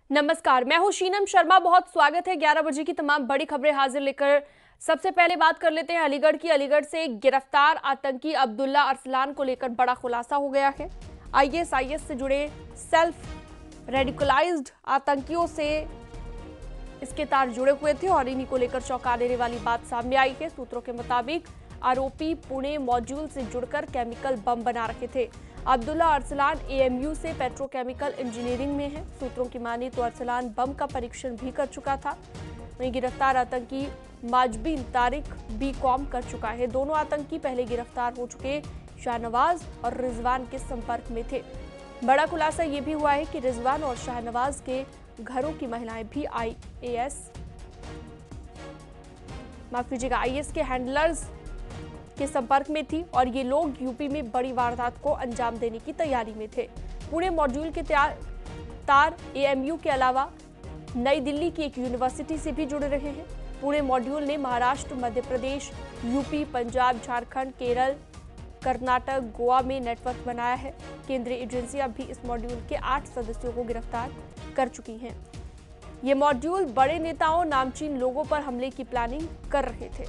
नमस्कार, मैं हूं शीनम शर्मा। बहुत स्वागत है 11 बजे की तमाम बड़ी खबरें हाजिर लेकर। सबसे पहले बात कर लेते हैं अलीगढ़ की। अलीगढ़ से गिरफ्तार आतंकी अब्दुल्ला अरसलान को लेकर बड़ा खुलासा हो गया है। आईएसआईएस से जुड़े सेल्फ रेडिकलाइज्ड आतंकियों से इसके तार जुड़े हुए थे और इन्हीं को लेकर चौंका देने वाली बात सामने आई है। सूत्रों के मुताबिक आरोपी पुणे मॉड्यूल से जुड़कर केमिकल बम बना रहे थे। अब्दुल्ला अरसलान एएमयू से पेट्रोकेमिकल इंजीनियरिंग में है। सूत्रों की माने तो अरसलान बम का परीक्षण भी कर चुका था। वहीं गिरफ्तार आतंकी माजबिन तारिक बीकॉम कर चुका है। दोनों आतंकी पहले गिरफ्तार हो चुके शाहनवाज और रिजवान के संपर्क में थे। बड़ा खुलासा ये भी हुआ है कि रिजवान और शाहनवाज के घरों की महिलाएं भी आईएस के हैंडलर्स के संपर्क में थी और ये लोग यूपी में बड़ी वारदात को अंजाम देने की तैयारी में थे। पुणे मॉड्यूल के तार एएमयू के अलावा नई दिल्ली की एक यूनिवर्सिटी से भी जुड़े रहे हैं। पुणे मॉड्यूल ने महाराष्ट्र, मध्य प्रदेश, यूपी, पंजाब, झारखंड, केरल, कर्नाटक, गोवा में नेटवर्क बनाया है। केंद्रीय एजेंसियां भी इस मॉड्यूल के 8 सदस्यों को गिरफ्तार कर चुकी हैं। ये मॉड्यूल बड़े नेताओं, नामचीन लोगों पर हमले की प्लानिंग कर रहे थे।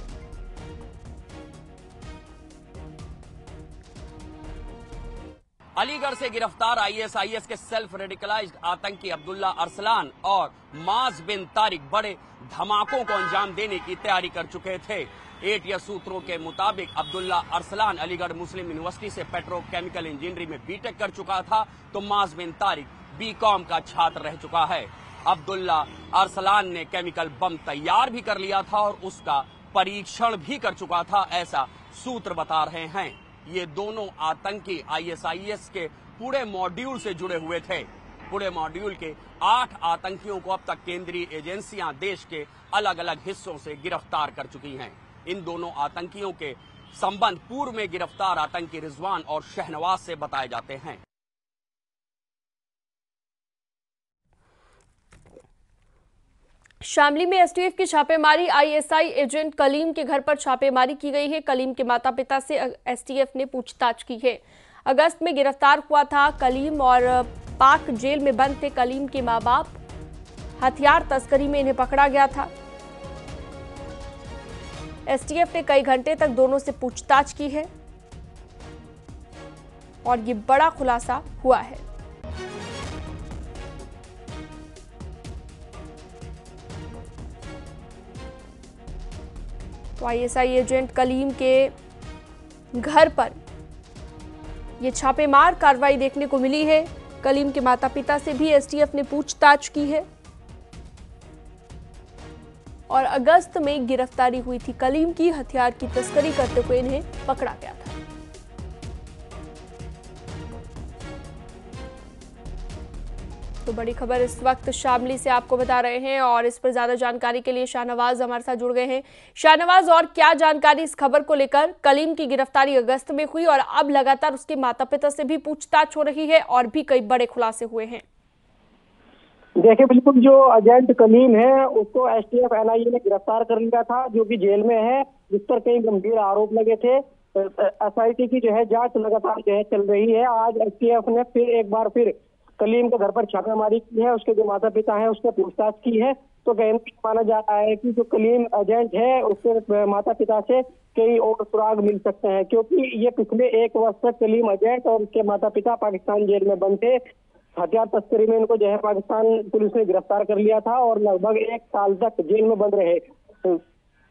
अलीगढ़ से गिरफ्तार आईएसआईएस के सेल्फ रेडिकलाइज्ड आतंकी अब्दुल्ला अरसलान और माज बिन तारिक बड़े धमाकों को अंजाम देने की तैयारी कर चुके थे। एटीएस सूत्रों के मुताबिक अब्दुल्ला अरसलान अलीगढ़ मुस्लिम यूनिवर्सिटी से पेट्रोकेमिकल इंजीनियरिंग में बीटेक कर चुका था, तो माज बिन तारिक बीकॉम का छात्र रह चुका है। अब्दुल्ला अरसलान ने केमिकल बम तैयार भी कर लिया था और उसका परीक्षण भी कर चुका था, ऐसा सूत्र बता रहे हैं। ये दोनों आतंकी आईएसआईएस के पुणे मॉड्यूल से जुड़े हुए थे। पुणे मॉड्यूल के 8 आतंकियों को अब तक केंद्रीय एजेंसियां देश के अलग अलग हिस्सों से गिरफ्तार कर चुकी हैं। इन दोनों आतंकियों के संबंध पूर्व में गिरफ्तार आतंकी रिजवान और शहनवाज से बताए जाते हैं। शामली में एसटीएफ की छापेमारी। आईएसआई एजेंट कलीम के घर पर छापेमारी की गई है। कलीम के माता पिता से एसटीएफ ने पूछताछ की है। अगस्त में गिरफ्तार हुआ था कलीम और पाक जेल में बंद थे कलीम के मां बाप। हथियार तस्करी में इन्हें पकड़ा गया था। एसटीएफ ने कई घंटे तक दोनों से पूछताछ की है और ये बड़ा खुलासा हुआ है। तो आईएसआई एजेंट कलीम के घर पर यह छापेमार कार्रवाई देखने को मिली है। कलीम के माता पिता से भी एसटीएफ ने पूछताछ की है और अगस्त में गिरफ्तारी हुई थी कलीम की। हथियार की तस्करी करते हुए इन्हें पकड़ा गया था। तो बड़ी खबर इस वक्त शामली से आपको बता रहे हैं और इस पर ज्यादा जानकारी के लिए शाहनवाज हमारे साथ जुड़ गए हैं। शाहनवाज, और क्या जानकारी इस खबर को लेकर? कलीम की गिरफ्तारी अगस्त में हुई और अब लगातार उसके माता पिता से भी पूछताछ हो रही है और भी कई बड़े खुलासे हुए हैं। देखिए, बिल्कुल जो एजेंट कलीम है उसको एसटीएफ एनआईए ने गिरफ्तार कर लिया था, जो कि जेल में है, जिस पर कई गंभीर आरोप लगे थे। एसआईटी की जो है जांच लगातार जो है चल रही है। आज एसटीएफ ने फिर एक बार कलीम के घर पर छापेमारी की है। उसके जो माता पिता हैं उसने पूछताछ की है। तो माना जा रहा है कि जो कलीम एजेंट है उसके माता पिता से कई और सुराग मिल सकते हैं, क्योंकि ये पिछले 1 वर्ष तक कलीम एजेंट और उसके माता पिता पाकिस्तान जेल में बंद थे। हथियार तस्करी में इनको जो है पाकिस्तान पुलिस ने गिरफ्तार कर लिया था और लगभग 1 साल तक जेल में बंद रहे।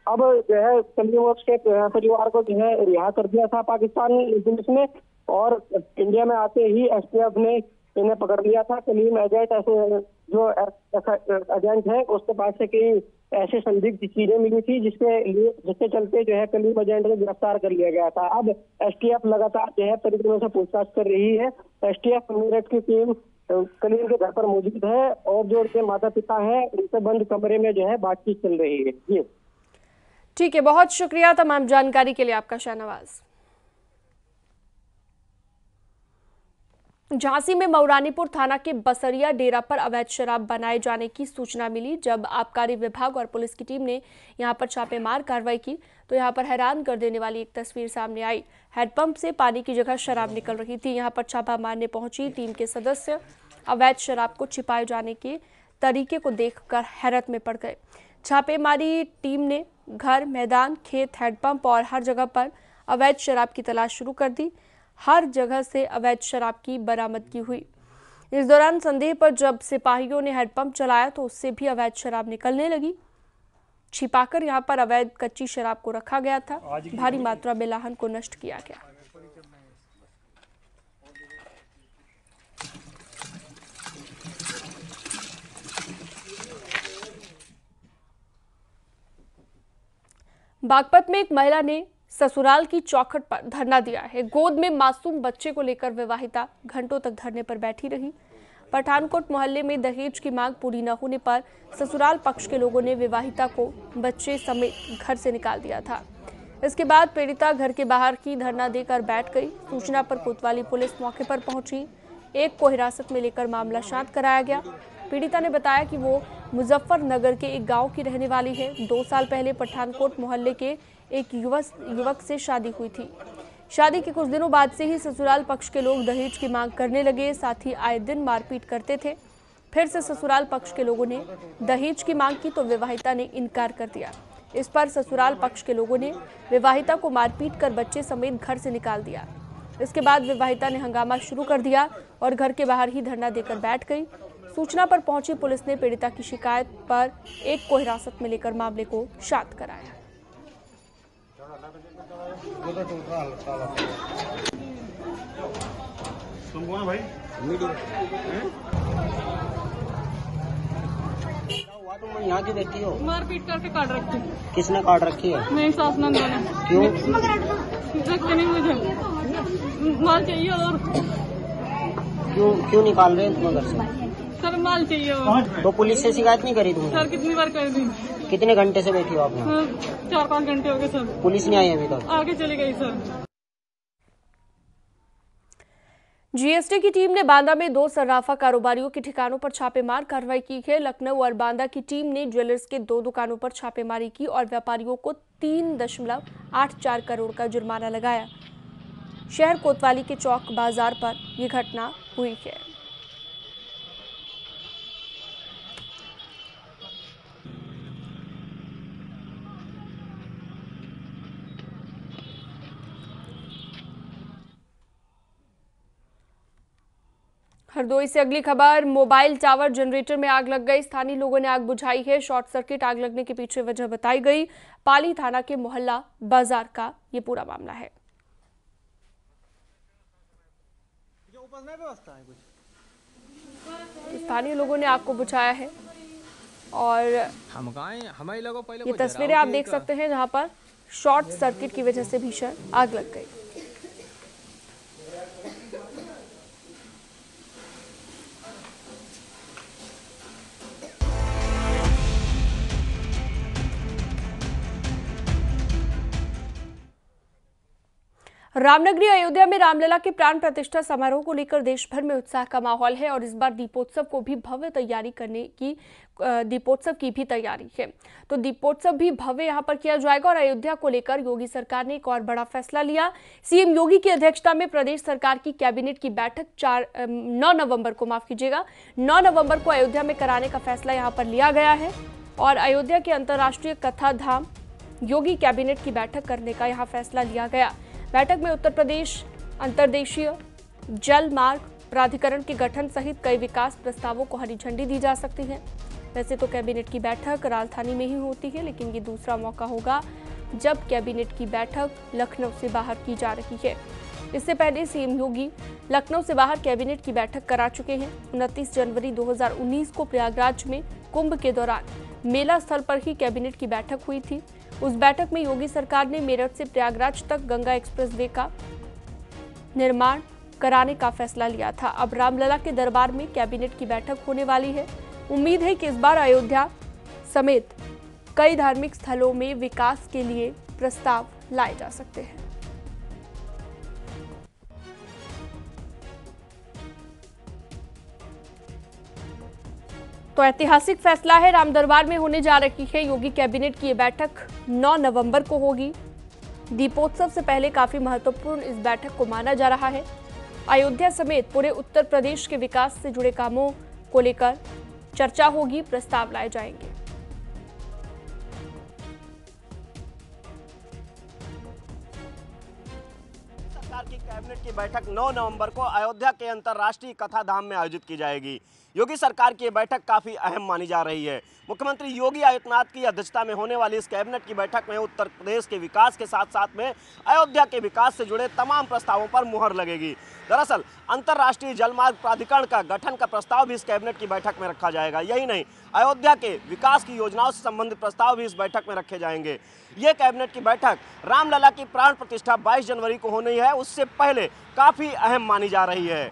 अब जो है कलीम और उसके परिवार को जो है रिहा कर दिया था पाकिस्तान पुलिस ने और इंडिया में आते ही एसटीएफ ने इन्हें पकड़ लिया था। कलीम एजेंट जो एजेंट है उसके पास से कई ऐसे संदिग्ध चीजें मिली थी जिसके चलते जो है कलीम एजेंट को गिरफ्तार कर लिया गया था। अब एसटीएफ लगातार जो है तरीकों से पूछताछ कर रही है। एसटीएफ मेरठ की टीम कलीम के घर पर मौजूद है और जो उनके माता पिता हैं उनसे बंद कमरे में जो है बातचीत चल रही है। जी ठीक है, बहुत शुक्रिया तमाम जानकारी के लिए आपका शाहनवाज। झांसी में मऊरानीपुर थाना के बसरिया डेरा पर अवैध शराब बनाए जाने की सूचना मिली। जब आबकारी विभाग और पुलिस की टीम ने यहां पर छापेमार कार्रवाई की तो यहां पर हैरान कर देने वाली एक तस्वीर सामने आई। हैंडपंप से पानी की जगह शराब निकल रही थी। यहां पर छापा मारने पहुंची टीम के सदस्य अवैध शराब को छिपाए जाने की तरीके को देखकर हैरत में पड़ गए। छापेमारी टीम ने घर, मैदान, खेत, हैंडपंप और हर जगह पर अवैध शराब की तलाश शुरू कर दी। हर जगह से अवैध शराब की बरामदगी हुई। इस दौरान संदेह पर जब सिपाहियों ने हैंडपंप चलाया तो उससे भी अवैध शराब निकलने लगी। छिपाकर यहां पर अवैध कच्ची शराब को रखा गया था। भारी मात्रा में लाहन को नष्ट किया गया। बागपत में एक महिला ने ससुराल की चौखट पर धरना दिया है। गोद में मासूम बच्चे को लेकर विवाहिता घंटों तक धरने पर बैठी रही। पठानकोट मोहल्ले में दहेज की मांग पूरी न होने पर ससुराल पक्ष के लोगों ने विवाहिता को बच्चे समेत घर से निकाल दिया था। इसके बाद पीड़िता घर के बाहर ही धरना देकर बैठ गई। सूचना पर कोतवाली पुलिस मौके पर पहुंची। एक को हिरासत में लेकर मामला शांत कराया गया। पीड़िता ने बताया कि वो मुजफ्फरनगर के एक गांव की रहने वाली है। 2 साल पहले पठानकोट मोहल्ले के एक युवक से शादी हुई थी। शादी के कुछ दिनों बाद से ही ससुराल पक्ष के लोग दहेज की मांग करने लगे, साथ ही आए दिन मारपीट करते थे। फिर से ससुराल पक्ष के लोगों ने दहेज की मांग की तो विवाहिता ने इनकार कर दिया। इस पर ससुराल पक्ष के लोगों ने विवाहिता को मारपीट कर बच्चे समेत घर से निकाल दिया। इसके बाद विवाहिता ने हंगामा शुरू कर दिया और घर के बाहर ही धरना देकर बैठ गई। सूचना पर पहुंची पुलिस ने पीड़िता की शिकायत पर एक को हिरासत में लेकर मामले को शांत कराया। तुम यहाँ क्यों बैठी हो? मारपीट करके काट रखी। किसने काट रखी है? मेरी सास नंदा ने। क्यों? रखते नहीं मुझे, माल चाहिए। और क्यों निकाल रहे हैं तुम्हें घर से? सर माल चाहिए। और तो पुलिस से शिकायत नहीं करी तुमने? सर कितनी बार कर दी। कितने घंटे से बैठी हो आप यहाँ? 4-5 घंटे हो गए सर। पुलिस नहीं आई अभी तक? आगे चली गई सर। जीएसटी की टीम ने बांदा में 2 सर्राफा कारोबारियों के ठिकानों पर छापेमार कार्रवाई की है। लखनऊ और बांदा की टीम ने ज्वेलर्स के 2 दुकानों पर छापेमारी की और व्यापारियों को 3.84 करोड़ का जुर्माना लगाया। शहर कोतवाली के चौक बाजार पर यह घटना हुई है। हरदोई से अगली खबर, मोबाइल टावर जनरेटर में आग लग गई। स्थानीय लोगों ने आग बुझाई है। शॉर्ट सर्किट आग लगने के पीछे वजह बताई गई। पाली थाना के मोहल्ला बाजार का ये पूरा मामला है। तो स्थानीय लोगों ने आग को बुझाया है और ये तस्वीरें आप देख सकते हैं जहां पर शॉर्ट सर्किट की वजह से भीषण आग लग गई। रामनगरी अयोध्या में रामलला के प्राण प्रतिष्ठा समारोह को लेकर देश भर में उत्साह का माहौल है और इस बार दीपोत्सव की भी तैयारी है। तो दीपोत्सव भी भव्य यहां पर किया जाएगा और अयोध्या को लेकर योगी सरकार ने एक और बड़ा फैसला लिया। सीएम योगी की अध्यक्षता में प्रदेश सरकार की कैबिनेट की बैठक 9 नवंबर को अयोध्या में कराने का फैसला यहां पर लिया गया है और अयोध्या के अंतर्राष्ट्रीय कथा धाम योगी कैबिनेट की बैठक करने का यहां फैसला लिया गया। बैठक में उत्तर प्रदेश अंतर्देशीय जल मार्ग प्राधिकरण के गठन सहित कई विकास प्रस्तावों को हरी झंडी दी जा सकती है। वैसे तो कैबिनेट की बैठक राजधानी में ही होती है, लेकिन ये दूसरा मौका होगा जब कैबिनेट की बैठक लखनऊ से बाहर की जा रही है। इससे पहले सीएम योगी लखनऊ से बाहर कैबिनेट की बैठक करा चुके हैं। 29 जनवरी 2019 को प्रयागराज में कुंभ के दौरान मेला स्थल पर ही कैबिनेट की बैठक हुई थी। उस बैठक में योगी सरकार ने मेरठ से प्रयागराज तक गंगा एक्सप्रेसवे का निर्माण कराने का फैसला लिया था। अब रामलला के दरबार में कैबिनेट की बैठक होने वाली है। उम्मीद है कि इस बार अयोध्या समेत कई धार्मिक स्थलों में विकास के लिए प्रस्ताव लाए जा सकते हैं। तो ऐतिहासिक फैसला है, राम दरबार में होने जा रही है योगी कैबिनेट की ये बैठक 9 नवंबर को होगी। दीपोत्सव से पहले काफी महत्वपूर्ण इस बैठक को माना जा रहा है। अयोध्या समेत पूरे उत्तर प्रदेश के विकास से जुड़े कामों को लेकर चर्चा होगी, प्रस्ताव लाए जाएंगे। सरकार की कैबिनेट की बैठक 9 नवंबर को अयोध्या के अंतर्राष्ट्रीय कथा धाम में आयोजित की जाएगी। योगी सरकार की बैठक काफी अहम मानी जा रही है। मुख्यमंत्री योगी आदित्यनाथ की अध्यक्षता में होने वाली इस कैबिनेट की बैठक में उत्तर प्रदेश के विकास के साथ साथ में अयोध्या के विकास से जुड़े तमाम प्रस्तावों पर मुहर लगेगी। दरअसल अंतर्राष्ट्रीय जलमार्ग प्राधिकरण का गठन का प्रस्ताव भी इस कैबिनेट की बैठक में रखा जाएगा। यही नहीं, अयोध्या के विकास की योजनाओं से संबंधित प्रस्ताव भी इस बैठक में रखे जाएंगे। ये कैबिनेट की बैठक रामलला की प्राण प्रतिष्ठा 22 जनवरी को होनी है, उससे पहले काफी अहम मानी जा रही है।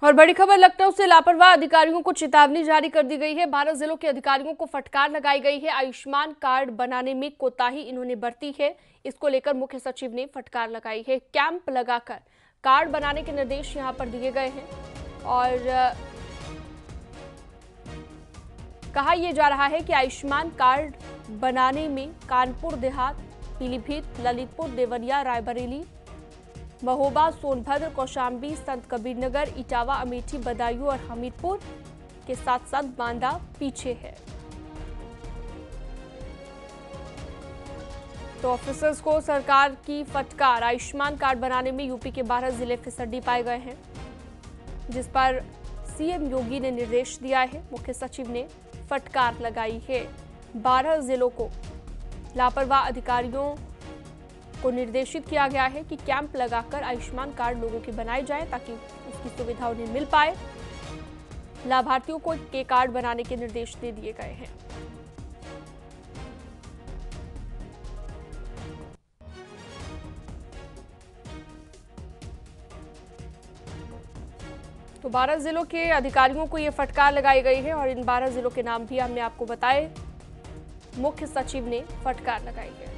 और बड़ी खबर लखनऊ से लापरवाह अधिकारियों को चेतावनी जारी कर दी गई है। 12 जिलों के अधिकारियों को फटकार लगाई गई है। आयुष्मान कार्ड बनाने में कोताही इन्होंने बरती है, इसको लेकर मुख्य सचिव ने फटकार लगाई है। कैंप लगाकर कार्ड बनाने के निर्देश यहां पर दिए गए हैं और कहा यह जा रहा है कि आयुष्मान कार्ड बनाने में कानपुर देहात, पीलीभीत, ललितपुर, देवरिया, रायबरेली, महोबा, सोनभद्र, कौशाम्बी, संत कबीरनगर, इटावा, अमेठी, बदायूं और हमीरपुर के साथ साथ बांदा पीछे है। तो ऑफिसर्स को सरकार की फटकार। आयुष्मान कार्ड बनाने में यूपी के 12 जिले फिसड्डी पाए गए हैं, जिस पर सीएम योगी ने निर्देश दिया है। मुख्य सचिव ने फटकार लगाई है। 12 जिलों को लापरवाह अधिकारियों को निर्देशित किया गया है कि कैंप लगाकर आयुष्मान कार्ड लोगों के बनाए जाए ताकि उसकी सुविधा उन्हें मिल पाए। लाभार्थियों को के कार्ड बनाने के निर्देश दे दिए गए हैं। तो 12 जिलों के अधिकारियों को ये फटकार लगाई गई है और इन 12 जिलों के नाम भी हमने आपको बताए। मुख्य सचिव ने फटकार लगाई है।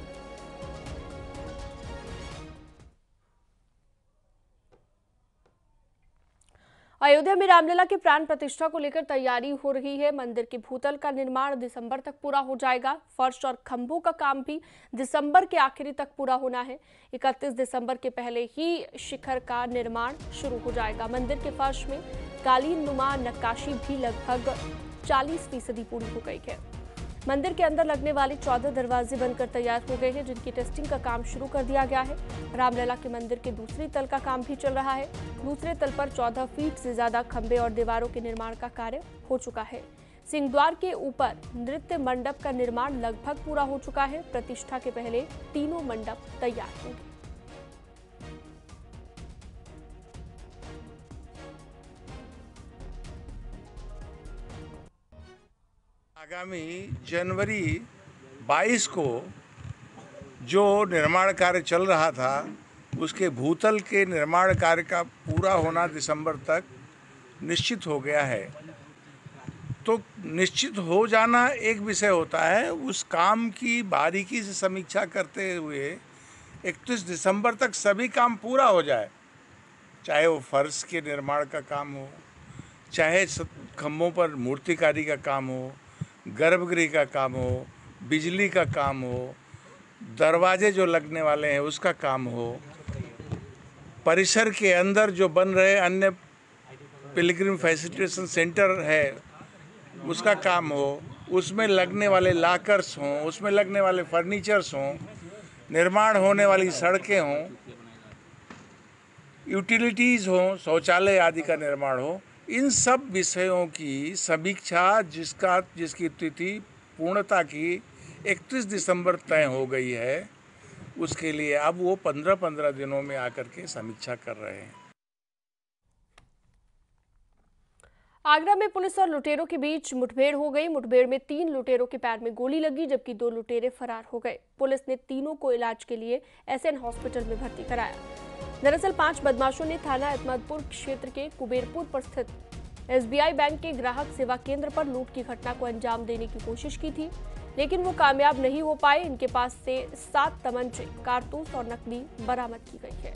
अयोध्या में रामलला के प्राण प्रतिष्ठा को लेकर तैयारी हो रही है। मंदिर के भूतल का निर्माण दिसंबर तक पूरा हो जाएगा। फर्श और खंभों का काम भी दिसंबर के आखिरी तक पूरा होना है। 31 दिसंबर के पहले ही शिखर का निर्माण शुरू हो जाएगा। मंदिर के फर्श में कालीन नुमा नक्काशी भी लगभग 40% पूरी हो गई है। मंदिर के अंदर लगने वाले 14 दरवाजे बनकर तैयार हो गए हैं, जिनकी टेस्टिंग का काम शुरू कर दिया गया है। रामलला के मंदिर के दूसरी तल का काम भी चल रहा है। दूसरे तल पर 14 फीट से ज्यादा खंभे और दीवारों के निर्माण का कार्य हो चुका है। सिंहद्वार के ऊपर नृत्य मंडप का निर्माण लगभग पूरा हो चुका है। प्रतिष्ठा के पहले तीनों मंडप तैयार होंगे। आगामी जनवरी 22 को जो निर्माण कार्य चल रहा था उसके भूतल के निर्माण कार्य का पूरा होना दिसंबर तक निश्चित हो गया है। तो निश्चित हो जाना एक विषय होता है, उस काम की बारीकी से समीक्षा करते हुए 31 दिसंबर तक सभी काम पूरा हो जाए, चाहे वो फर्श के निर्माण का काम हो, चाहे खम्भों पर मूर्तिकारी का काम हो, गर्भगृह का काम हो, बिजली का काम हो, दरवाजे जो लगने वाले हैं उसका काम हो, परिसर के अंदर जो बन रहे अन्य पिलग्रिम फैसिलिटेशन सेंटर है उसका काम हो, उसमें लगने वाले लॉकर्स हों, उसमें लगने वाले फर्नीचर्स हों, निर्माण होने वाली सड़कें हों, यूटिलिटीज़ हों, शौचालय आदि का निर्माण हो, इन सब विषयों की समीक्षा जिसकी तिथि पूर्णता की 31 दिसंबर तय हो गई है, उसके लिए अब वो 15-15 दिनों में आकर के समीक्षा कर रहे हैं। आगरा में पुलिस और लुटेरों के बीच मुठभेड़ हो गई। मुठभेड़ में 3 लुटेरों के पैर में गोली लगी, जबकि 2 लुटेरे फरार हो गए। पुलिस ने तीनों को इलाज के लिए एसएन हॉस्पिटल में भर्ती कराया। दरअसल 5 बदमाशों ने थाना अहमदपुर क्षेत्र के कुबेरपुर पर स्थित एसबीआई बैंक के ग्राहक सेवा केंद्र पर लूट की घटना को अंजाम देने की कोशिश की थी, लेकिन वो कामयाब नहीं हो पाए। इनके पास से 7 तमंचे, कारतूस और नकदी बरामद की गई है।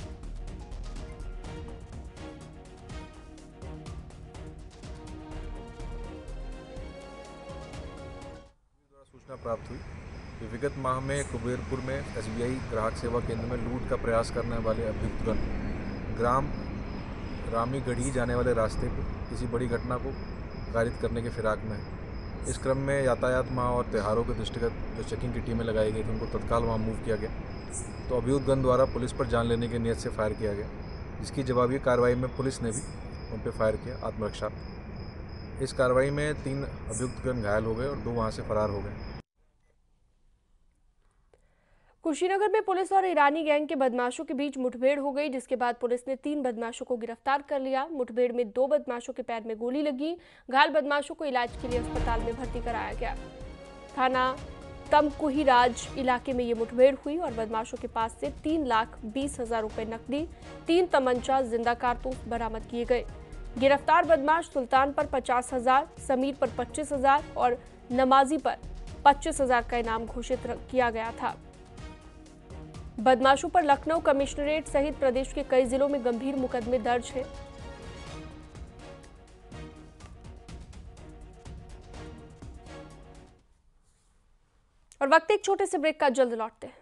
सूचना प्राप्त हुई कि विगत माह में कुबेरपुर में एसबीआई ग्राहक सेवा केंद्र में लूट का प्रयास करने वाले अभियुक्त ग्राम रामीगढ़ी जाने वाले रास्ते पर किसी बड़ी घटना को कारित करने के फिराक में है। इस क्रम में यातायात माह और त्योहारों के दृष्टिगत जो चेकिंग की टीमें लगाई गई थी उनको तत्काल वहाँ मूव किया गया। तो अभियुक्त गण द्वारा पुलिस पर जान लेने की नीयत से फायर किया गया, जिसकी जवाबी कार्रवाई में पुलिस ने भी उन पर फायर किया आत्मरक्षा। इस कार्रवाई में 3 अभियुक्त गण घायल हो गए और 2 वहाँ से फरार हो गए। कुशीनगर में पुलिस और ईरानी गैंग के बदमाशों के बीच मुठभेड़ हो गई, जिसके बाद पुलिस ने 3 बदमाशों को गिरफ्तार कर लिया। मुठभेड़ में 2 बदमाशों के पैर में गोली लगी। घायल बदमाशों को इलाज के लिए अस्पताल में भर्ती कराया गया। थाना तमकुहीराज इलाके में ये मुठभेड़ हुई और बदमाशों के पास से 3,20,000 रुपए नकदी, 3 तमंचा, जिंदा कारतूस बरामद किए गए। गिरफ्तार बदमाश सुल्तान पर 50,000, समीर पर 25,000 और नमाजी पर 25,000 का इनाम घोषित किया गया था। बदमाशों पर लखनऊ कमिश्नरेट सहित प्रदेश के कई जिलों में गंभीर मुकदमे दर्ज हैं। और वक्त एक छोटे से ब्रेक का, जल्द लौटते हैं।